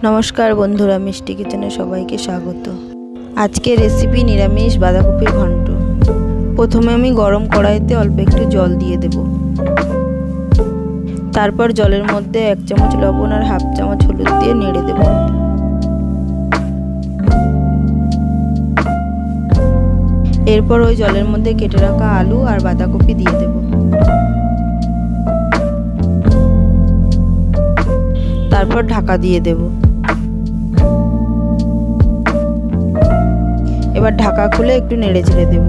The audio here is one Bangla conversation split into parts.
নমস্কার বন্ধুরা, মিষ্টি কিচেনে সবাইকে স্বাগত। আজকে রেসিপি নিরামিষ বাঁধাকপির ঘন্ট। প্রথমে আমি গরম কড়াইতে অল্প একটু জল দিয়ে দেব। তারপর জলের মধ্যে 1 চামচ লবণ আর হাফ চামচ হলুদ দিয়ে নেড়ে দেব। এরপর ওই জলের মধ্যে কেটে রাখা আলু আর বাঁধাকপি দিয়ে দেব। তারপর ঢাকা দিয়ে দেব। এবার ঢাকা খুলে একটু নেড়ে চেড়ে দেব।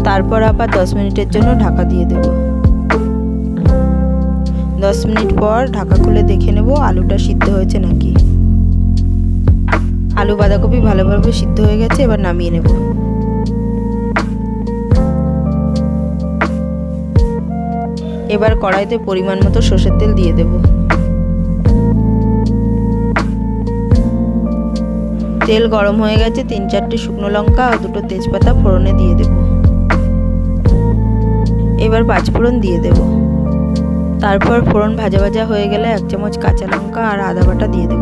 তারপর আবার 10 মিনিটের জন্য ঢাকা দিয়ে দেব। 10 মিনিট পর ঢাকা খুলে দেখে নেব আলুটা সিদ্ধ হয়েছে নাকি। আলু বাঁধাকপি ভালোভাবে সিদ্ধ হয়ে গেছে, এবার নামিয়ে নেব। এবার কড়াইতে পরিমাণ মতো সরষের তেল দিয়ে দেব। তেল গরম হয়ে গেছে, 3-4টে শুকনো লঙ্কা আর 2টো তেজপাতা ফোড়নে দিয়ে দেব। এবার 5 ফোড়ন দিয়ে দেব। তারপর ফোড়ন ভাজা ভাজা হয়ে গেলে 1 চামচ কাঁচা লঙ্কা আর আদা বাটা দিয়ে দেব।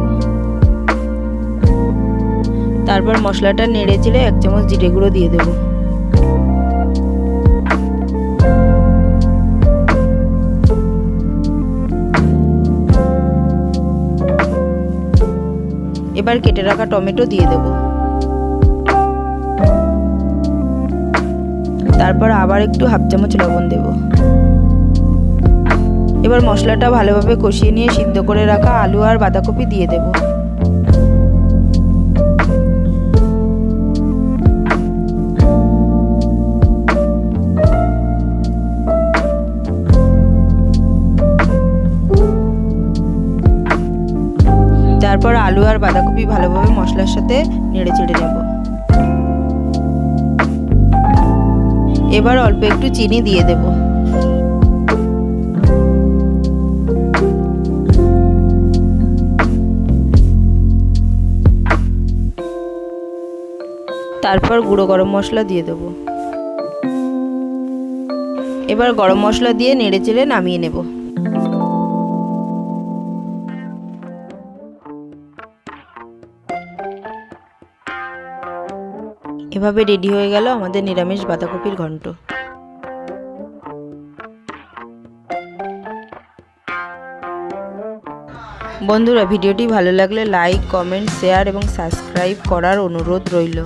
তারপর মশলাটা নেড়ে চেড়ে 1 চামচ জিরে গুঁড়ো দিয়ে দেব। এবার কেটে রাখা টমেটো দিয়ে দেব। তারপর আবার একটু হাফ চামচ লবণ দেব। এবার মশলাটা ভালোভাবে কষিয়ে নিয়ে সিদ্ধ করে রাখা আলু আর বাঁধাকপি দিয়ে দেব। তারপর আলু আর বাঁধাকপি ভালোভাবে মশলার সাথে নেড়ে চেড়ে নেব। এবার অল্প একটু চিনি দিয়ে দেব। তারপর গুঁড়ো গরম মশলা দিয়ে দেব। এবার গরম মশলা দিয়ে নেড়ে চেড়ে নামিয়ে নেব। এভাবে রেডি হয়ে গেল আমাদের নিরামিষ বাঁধাকপির ঘন্ট। বন্ধুরা, ভিডিওটি ভালো লাগলে লাইক, কমেন্ট, শেয়ার এবং সাবস্ক্রাইব করার অনুরোধ রইল।